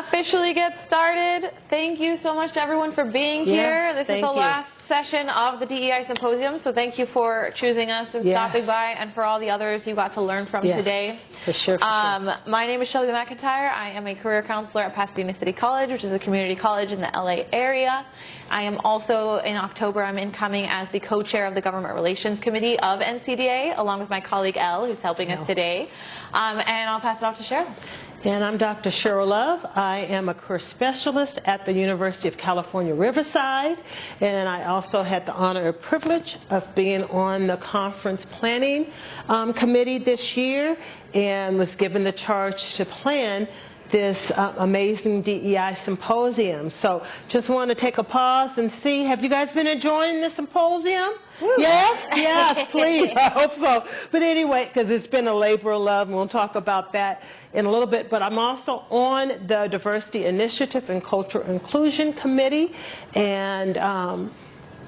officially get started. Thank you so much to everyone for being here. This is the last session of the DEI Symposium, so thank you for choosing us and stopping by, and for all the others you got to learn from today. For sure. My name is Shelby McIntyre. I am a career counselor at Pasadena City College, which is a community college in the LA area. I am also, in October, I'm incoming as the co-chair of the Government Relations Committee of NCDA, along with my colleague Elle, who's helping us today. And I'll pass it off to Cheryl. And I'm Dr. Cheryl Love. I am a career specialist at the University of California, Riverside, and I also had the honor and privilege of being on the conference planning committee this year, and was given the charge to plan this amazing DEI symposium. So just want to take a pause and see, have you guys been enjoying the symposium? Woo. Yes? Yes, please. I hope so. But anyway, because it's been a labor of love, and we'll talk about that in a little bit. But I'm also on the Diversity Initiative and Cultural Inclusion Committee, and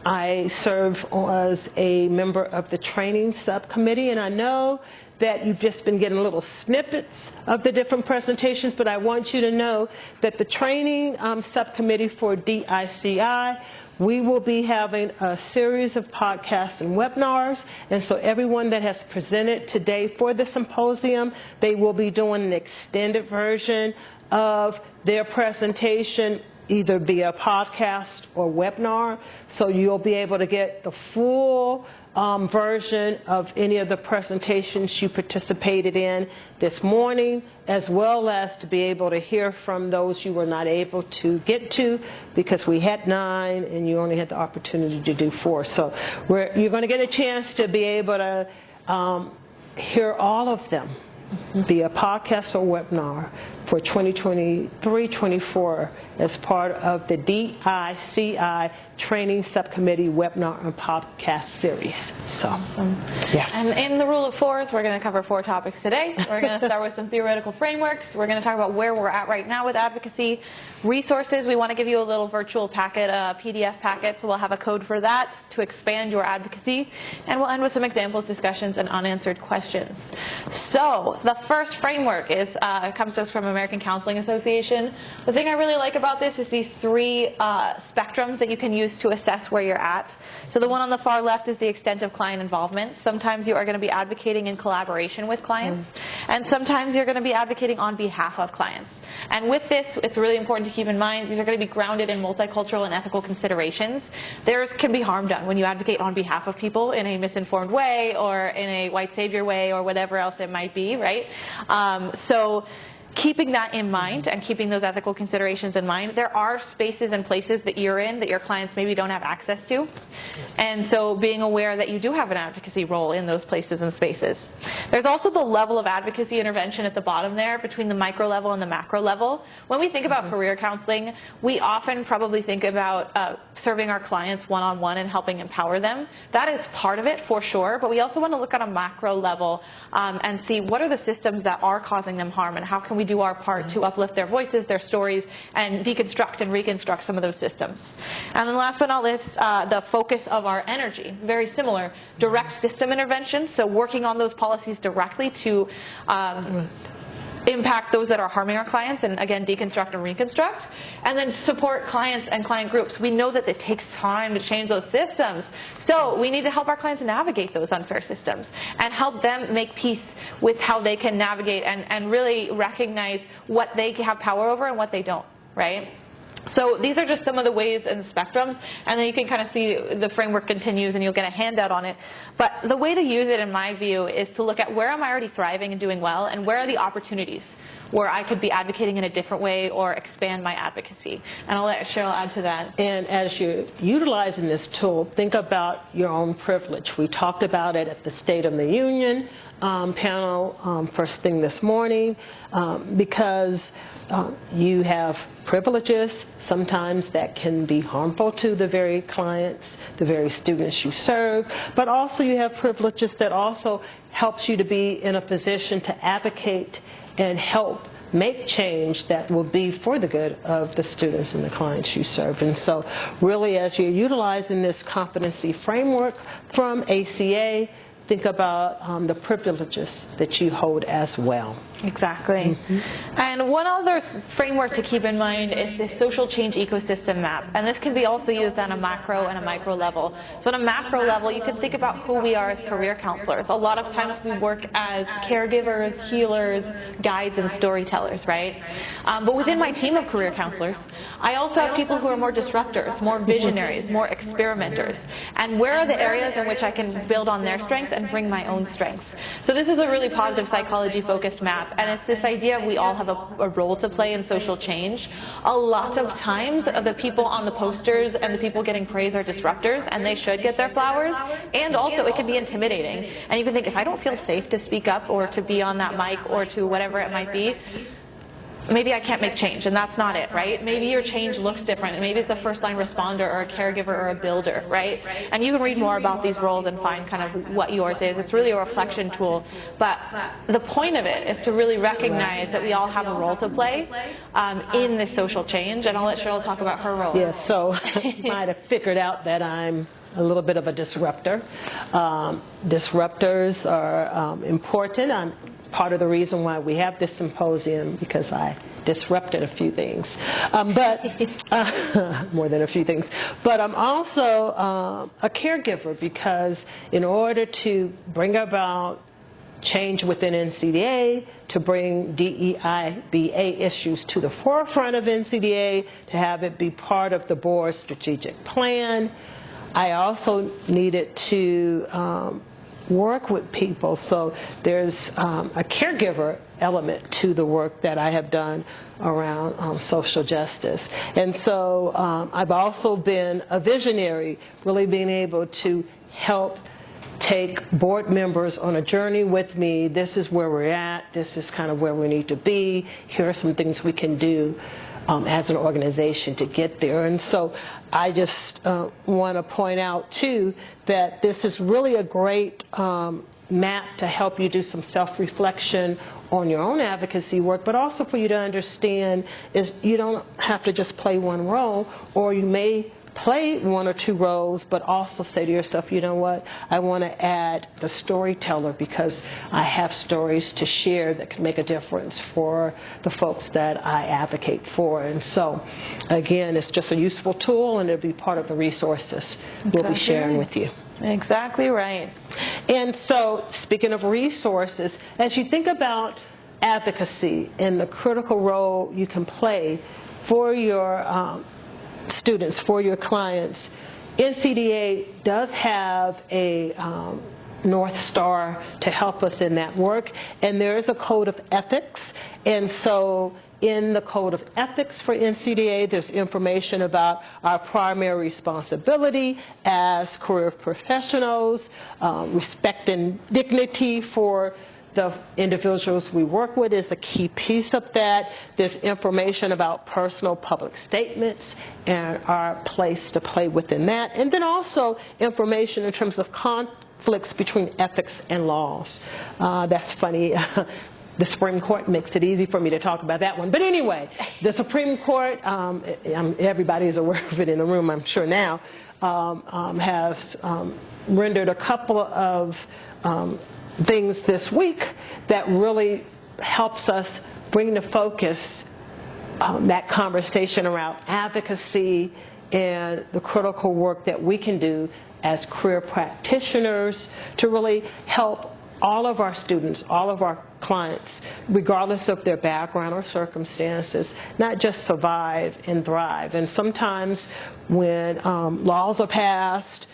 I serve as a member of the training subcommittee, and I know that you've just been getting little snippets of the different presentations, but I want you to know that the training subcommittee for DICI, we will be having a series of podcasts and webinars, and so everyone that has presented today for the symposium, they will be doing an extended version of their presentation, either via podcast or webinar, so you'll be able to get the full version of any of the presentations you participated in this morning, as well as to be able to hear from those you were not able to get to because we had 9 and you only had the opportunity to do 4. So you're going to get a chance to be able to hear all of them via podcast or webinar for 2023-24 as part of the DICI Training Subcommittee webinar and podcast series. So, yes. And in the rule of 4s, we're going to cover 4 topics today. We're going to start with some theoretical frameworks. We're going to talk about where we're at right now with advocacy. Resources, we want to give you a little virtual packet, a PDF packet, so we'll have a code for that to expand your advocacy. And we'll end with some examples, discussions, and unanswered questions. So, the first framework comes to us from American Counseling Association. The thing I really like about this is these 3 spectrums that you can use to assess where you're at. So the one on the far left is the extent of client involvement. Sometimes you are going to be advocating in collaboration with clients, and sometimes you're going to be advocating on behalf of clients. And with this, it's really important to keep in mind these are going to be grounded in multicultural and ethical considerations. There can be harm done when you advocate on behalf of people in a misinformed way or in a white savior way or whatever else it might be, right? So keeping that in mind and keeping those ethical considerations in mind, there are spaces and places that you're in that your clients maybe don't have access to. And so being aware that you do have an advocacy role in those places and spaces. There's also the level of advocacy intervention at the bottom there between the micro level and the macro level. When we think about career counseling, we often probably think about serving our clients one-on-one and helping empower them. That is part of it for sure, but we also want to look at a macro level and see what are the systems that are causing them harm and how can we do our part to uplift their voices, their stories, and deconstruct and reconstruct some of those systems. And then last but not least, the focus of our energy. Very similar. Direct system intervention, so working on those policies directly to impact those that are harming our clients, and again, deconstruct and reconstruct, and then support clients and client groups. We know that it takes time to change those systems, so we need to help our clients navigate those unfair systems and help them make peace with how they can navigate and really recognize what they have power over and what they don't, right? So these are just some of the ways and spectrums, and then you can kind of see the framework continues and you'll get a handout on it. But the way to use it, in my view, is to look at where am I already thriving and doing well, and where are the opportunities where I could be advocating in a different way or expand my advocacy. And I'll let Cheryl add to that. And as you're utilizing this tool, think about your own privilege. We talked about it at the State of the Union panel first thing this morning, because you have privileges sometimes that can be harmful to the very clients, the very students you serve, but also you have privileges that also helps you to be in a position to advocate and help make change that will be for the good of the students and the clients you serve. And so really, as you're utilizing this competency framework from ACA, think about the privileges that you hold as well. Exactly. And one other framework to keep in mind is the social change ecosystem map. And this can be also used on a macro and a micro level. So on a macro level, you can think about who we are as career counselors. A lot of times we work as caregivers, healers, guides, and storytellers, right? But within my team of career counselors, I also have people who are more disruptors, more visionaries, more experimenters. And where are the areas in which I can build on their strengths and bring my own strengths? So this is a really positive psychology-focused map. And it's this idea of we all have a role to play in social change. A lot of times, the people on the posters and the people getting praise are disruptors, and they should get their flowers. And also, it can be intimidating. And you can think, if I don't feel safe to speak up or to be on that mic or to whatever it might be, maybe I can't make change, and that's not it, right? Maybe your change looks different, and maybe it's a first-line responder or a caregiver or a builder, right? And you can read more about these roles and find kind of what yours is. It's really a reflection tool, but the point of it is to really recognize that we all have a role to play in this social change, and I'll let Cheryl talk about her role. Yes, so you might have figured out that I'm a little bit of a disruptor. Disruptors are important. I'm part of the reason why we have this symposium, because I disrupted a few things, but more than a few things. But I'm also a caregiver, because in order to bring about change within NCDA, to bring DEIBA issues to the forefront of NCDA, to have it be part of the board's strategic plan, I also needed to work with people. So there's a caregiver element to the work that I have done around social justice. And so I've also been a visionary, really being able to help take board members on a journey with me. This is where we're at. This is kind of where we need to be. Here are some things we can do as an organization to get there. And so I just want to point out, too, that this is really a great map to help you do some self-reflection on your own advocacy work, but also for you to understand is you don't have to just play one role, or you may play one or two roles, but also say to yourself, you know what, I want to add the storyteller, because I have stories to share that can make a difference for the folks that I advocate for. And so, again, it's just a useful tool, and it'll be part of the resources we'll be sharing with you. Exactly right. And so, speaking of resources, as you think about advocacy and the critical role you can play for your students, for your clients, NCDA does have a North Star to help us in that work, and there is a code of ethics. And so in the code of ethics for NCDA, there's information about our primary responsibility as career professionals, respect and dignity for the individuals we work with is a key piece of that. There's information about personal public statements and our place to play within that. And then also information in terms of conflicts between ethics and laws. That's funny. The Supreme Court makes it easy for me to talk about that one. But anyway, the Supreme Court, everybody is aware of it in the room, I'm sure now, has rendered a couple of things this week that really helps us bring the focus, that conversation around advocacy and the critical work that we can do as career practitioners to really help all of our students, all of our clients, regardless of their background or circumstances, not just survive and thrive. And sometimes when laws are passed,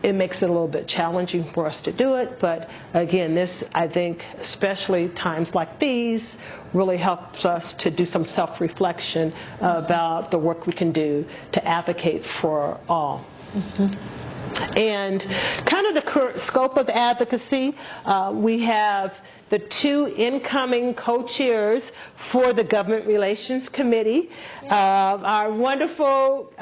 it makes it a little bit challenging for us to do it, but again, this, I think, especially times like these, really helps us to do some self-reflection about the work we can do to advocate for all. And kind of the current scope of advocacy, we have the two incoming co-chairs for the Government Relations Committee, our wonderful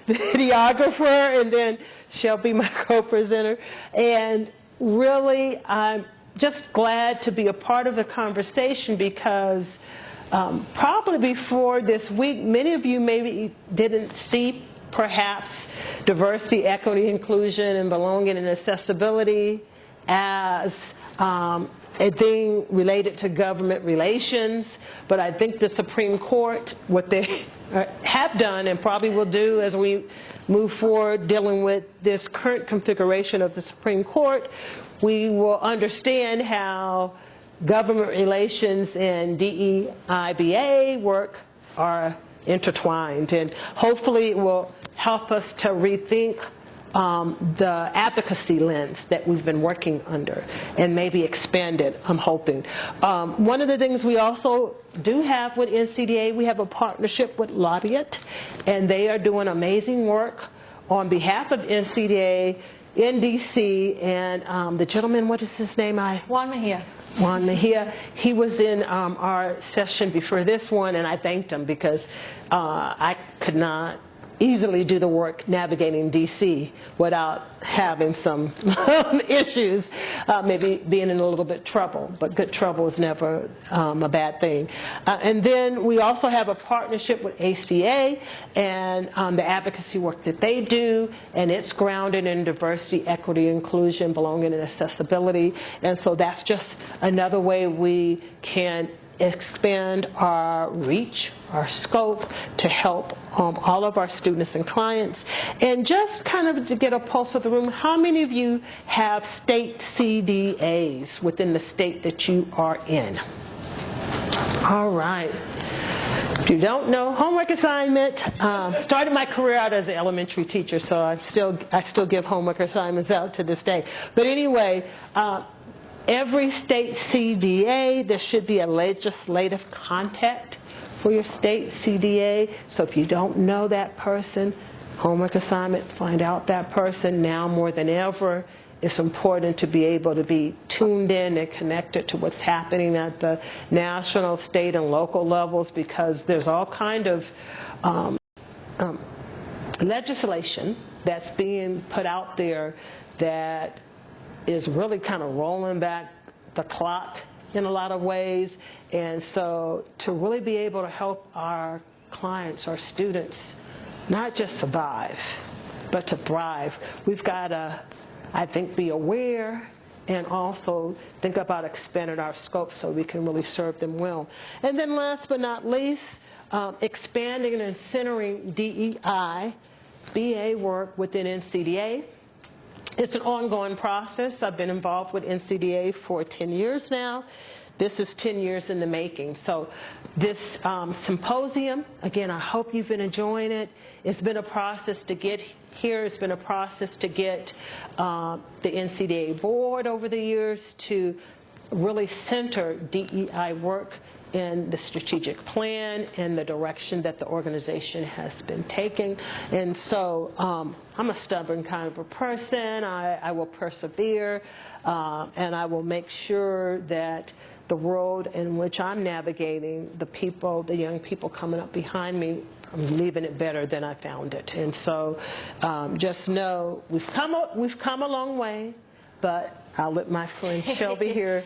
videographer, and then Shelby, my co-presenter. And really, I'm just glad to be a part of the conversation because probably before this week, many of you maybe didn't see perhaps diversity, equity, inclusion, and belonging and accessibility as a thing related to government relations, but I think the Supreme Court, what they have done and probably will do as we move forward dealing with this current configuration of the Supreme Court, we will understand how government relations and DEIBA work are intertwined, and hopefully it will help us to rethink the advocacy lens that we've been working under and maybe expand it, I'm hoping. One of the things we also do have with NCDA, we have a partnership with Laureate, and they are doing amazing work on behalf of NCDA in D.C. And the gentleman, what is his name? Juan Mejia. Juan Mejia, he was in our session before this one, and I thanked him because I could not easily do the work navigating D.C. without having some issues, maybe being in a little bit trouble, but good trouble is never a bad thing. And then we also have a partnership with ACA and the advocacy work that they do, and it's grounded in diversity, equity, inclusion, belonging, and accessibility. And so that's just another way we can expand our reach, our scope to help all of our students and clients. And just kind of to get a pulse of the room, how many of you have state CDAs within the state that you are in? All right. If you don't know, homework assignment. Started my career out as an elementary teacher, so I still give homework assignments out to this day. But anyway, every state CDA, there should be a legislative contact for your state CDA. So if you don't know that person, homework assignment, find out that person. Now more than ever, it's important to be able to be tuned in and connected to what's happening at the national, state, and local levels, because there's all kind of legislation that's being put out there that is really kind of rolling back the clock in a lot of ways. And so to really be able to help our clients, our students, not just survive, but to thrive, we've got to, I think, be aware and also think about expanding our scope so we can really serve them well. And then last but not least, expanding and centering DEI, BA work within NCDA. It's an ongoing process. I've been involved with NCDA for 10 years now. This is 10 years in the making. So this symposium, again, I hope you've been enjoying it. It's been a process to get here. It's been a process to get the NCDA board over the years to really center DEI work in the strategic plan and the direction that the organization has been taking. And so I'm a stubborn kind of a person. I will persevere, and I will make sure that the world in which I'm navigating, the people, the young people coming up behind me, I'm leaving it better than I found it. And so just know we've come a long way, but I'll let my friend Shelby here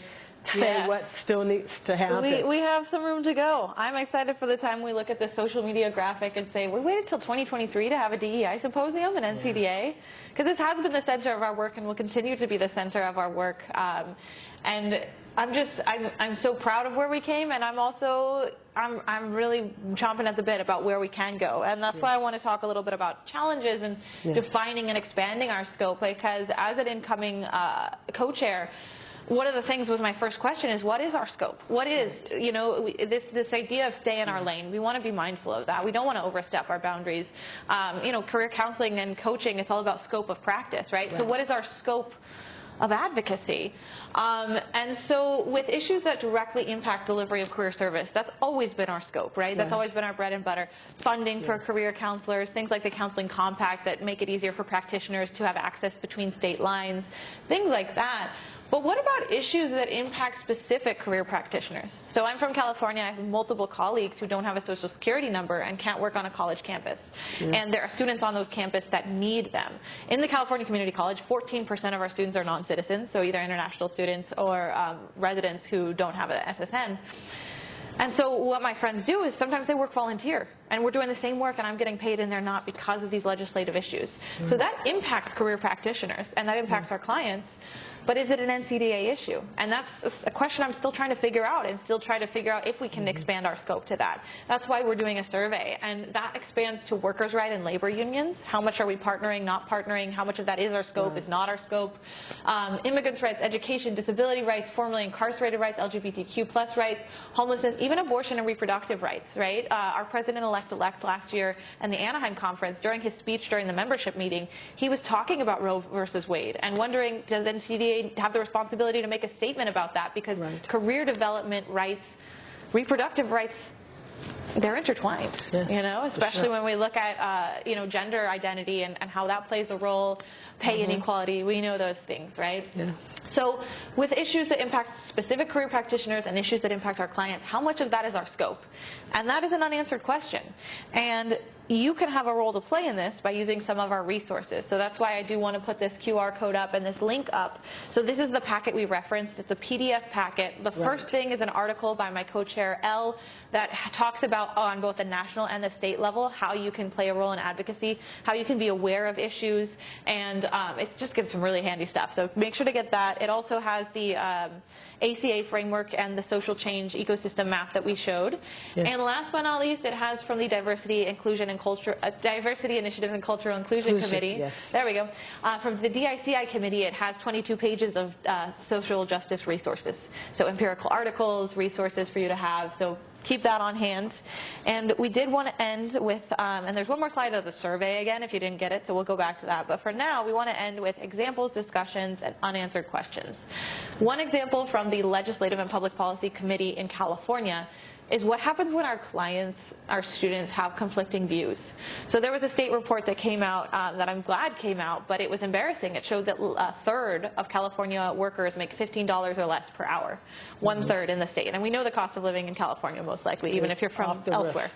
say what still needs to happen. We have some room to go. I'm excited for the time we look at this social media graphic and say, we waited till 2023 to have a DEI symposium and NCDA, because this has been the center of our work and will continue to be the center of our work. And I'm so proud of where we came, and I'm really chomping at the bit about where we can go. And that's why I want to talk a little bit about challenges and defining and expanding our scope, because as an incoming co-chair, one of the things was my first question is, what is our scope? What is, this idea of stay in our lane? We want to be mindful of that. We don't want to overstep our boundaries. Career counseling and coaching, it's all about scope of practice, right? So what is our scope of advocacy? And so with issues that directly impact delivery of career service, that's always been our scope, right? That's always been our bread and butter. Funding for career counselors, things like the Counseling Compact that make it easier for practitioners to have access between state lines, things like that. But what about issues that impact specific career practitioners? So I'm from California. I have multiple colleagues who don't have a social security number and can't work on a college campus. And there are students on those campuses that need them. In the California Community College, 14% of our students are non-citizens, so either international students or residents who don't have an SSN. And so what my friends do is sometimes they work volunteer, and we're doing the same work and I'm getting paid and they're not because of these legislative issues. So that impacts career practitioners and that impacts our clients. But is it an NCDA issue? And that's a question I'm still trying to figure out, and still trying to figure out if we can expand our scope to that. That's why we're doing a survey, and that expands to workers' rights and labor unions. How much are we partnering, not partnering? How much of that is our scope, is not our scope? Immigrants' rights, education, disability rights, formerly incarcerated rights, LGBTQ+ rights, homelessness, even abortion and reproductive rights, right? Our president-elect last year in the Anaheim conference, during his speech during the membership meeting, he was talking about Roe versus Wade and wondering, does NCDA have the responsibility to make a statement about that? Because career development rights, reproductive rights, they're intertwined, especially when we look at, gender identity and how that plays a role, pay inequality, we know those things, right? Yes. So with issues that impact specific career practitioners and issues that impact our clients, how much of that is our scope? And that is an unanswered question. And you can have a role to play in this by using some of our resources. So that's why I do want to put this QR code up and this link up. So this is the packet we referenced. It's a PDF packet. The first thing is an article by my co-chair, Elle, that talks about on both the national and the state level how you can play a role in advocacy, how you can be aware of issues, and it just gives some really handy stuff. So make sure to get that. It also has the ACA framework and the social change ecosystem map that we showed. Yes. And last but not least, it has from the Diversity Initiative and Cultural Inclusion Committee. Yes. There we go. From the DICI committee, it has 22 pages of social justice resources. So empirical articles, resources for you to have. So keep that on hand. And we did want to end with, and there's one more slide of the survey again if you didn't get it, so we'll go back to that. But for now, we want to end with examples, discussions, and unanswered questions. One example from the Legislative and Public Policy Committee in California is what happens when our clients, our students, have conflicting views. So there was a state report that came out that I'm glad came out, but it was embarrassing. It showed that a third of California workers make $15 or less per hour, one-third in the state. And we know the cost of living in California most likely, even if you're from elsewhere.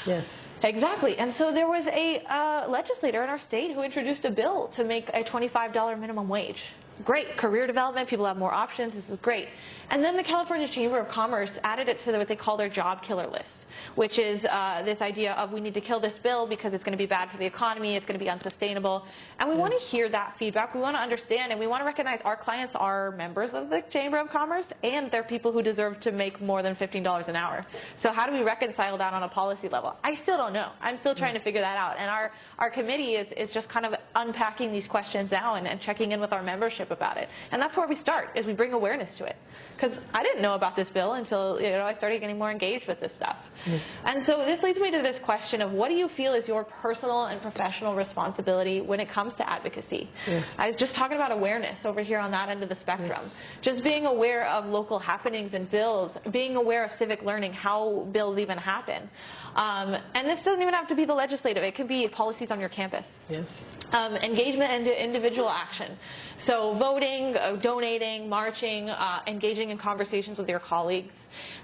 Yes. Exactly. And so there was a legislator in our state who introduced a bill to make a $25 minimum wage. Great. Career development, people have more options, this is great. And then the California Chamber of Commerce added it to what they call their job killer list, which is this idea of we need to kill this bill because it's going to be bad for the economy, it's going to be unsustainable. And we want to hear that feedback, we want to understand, and we want to recognize our clients are members of the Chamber of Commerce and they're people who deserve to make more than $15 an hour. So how do we reconcile that on a policy level? I still don't know. I'm still trying to figure that out. And our committee is just kind of unpacking these questions now and checking in with our membership about it. And that's where we start, is we bring awareness to it. Because I didn't know about this bill until I started getting more engaged with this stuff. And so this leads me to this question of what do you feel is your personal and professional responsibility when it comes to advocacy? I was just talking about awareness over here on that end of the spectrum. Just being aware of local happenings and bills, being aware of civic learning, how bills even happen. And this doesn't even have to be the legislative. It could be policies on your campus. Engagement and individual action. So voting, donating, marching, engaging in conversations with your colleagues,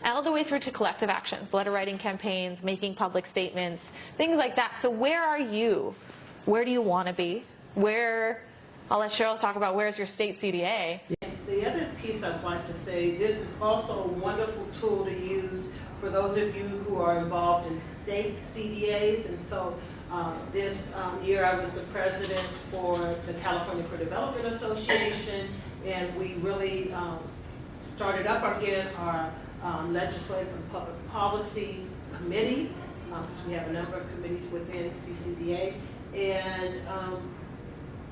and all the way through to collective actions, letter writing campaigns, making public statements, things like that. So where are you? Where do you want to be? I'll let Cheryl talk about where's your state CDA. The other piece I'd like to say, this is also a wonderful tool to use for those of you who are involved in state CDAs. And so this year I was the president for the California for Development Association, and we really started up again our Legislative and Public Policy Committee, because we have a number of committees within CCDA. And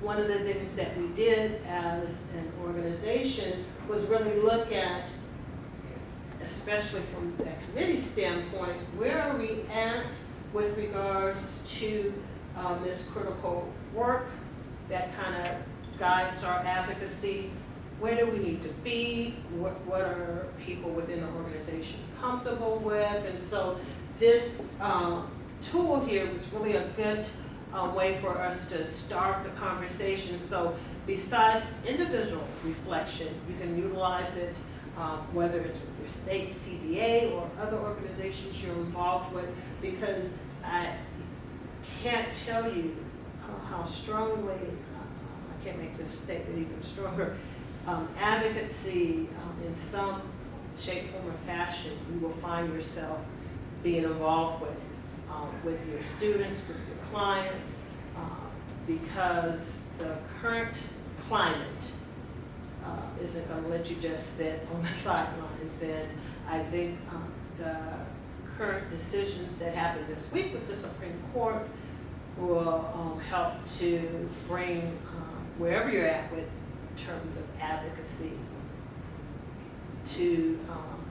one of the things that we did as an organization was really look at, especially from the committee standpoint, where are we at with regards to this critical work that kind of guides our advocacy. Where do we need to be? What are people within the organization comfortable with? And so this tool here was really a good way for us to start the conversation. So besides individual reflection, you can utilize it whether it's with your state CDA or other organizations you're involved with, because I can't tell you how strongly, I can't make this statement even stronger, advocacy in some shape, form, or fashion, you will find yourself being involved with your students, with your clients, because the current climate isn't going to let you just sit on the sidelines. And I think the current decisions that happened this week with the Supreme Court will help to bring wherever you're at with terms of advocacy to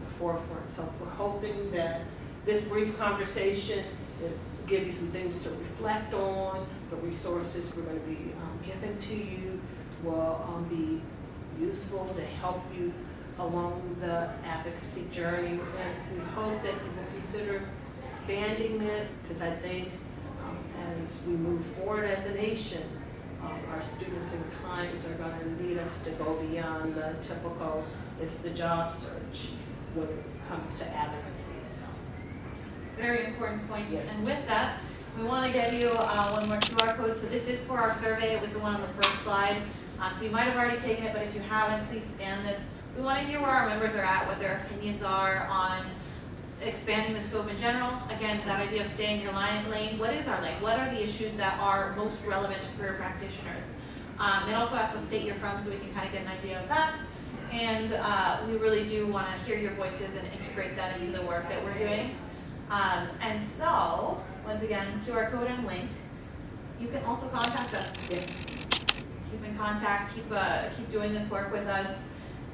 the forefront. So we're hoping that this brief conversation will give you some things to reflect on. The resources we're going to be giving to you will be useful to help you along the advocacy journey. And we hope that you will consider expanding it, because I think as we move forward as a nation, our students and clients are going to need us to go beyond the typical, it's the job search when it comes to advocacy. So. Very important points. Yes. And with that, we want to give you one more QR code. So this is for our survey. It was the one on the first slide. So you might have already taken it, but if you haven't, please scan this. We want to hear where our members are at, what their opinions are on expanding the scope in general. Again, that idea of staying in your lane. What is our lane? What are the issues that are most relevant to career practitioners? It also asks what state you're from, so we can kind of get an idea of that. And we really do want to hear your voices and integrate that into the work that we're doing. And so, once again, QR code and link. You can also contact us. Yes. Keep in contact. Keep doing this work with us.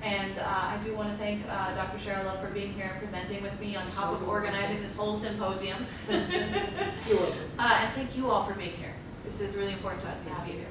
And I do want to thank Dr. Cheryl Love for being here and presenting with me on top of organizing this whole symposium. You're welcome. And thank you all for being here. This is really important to us to have you here.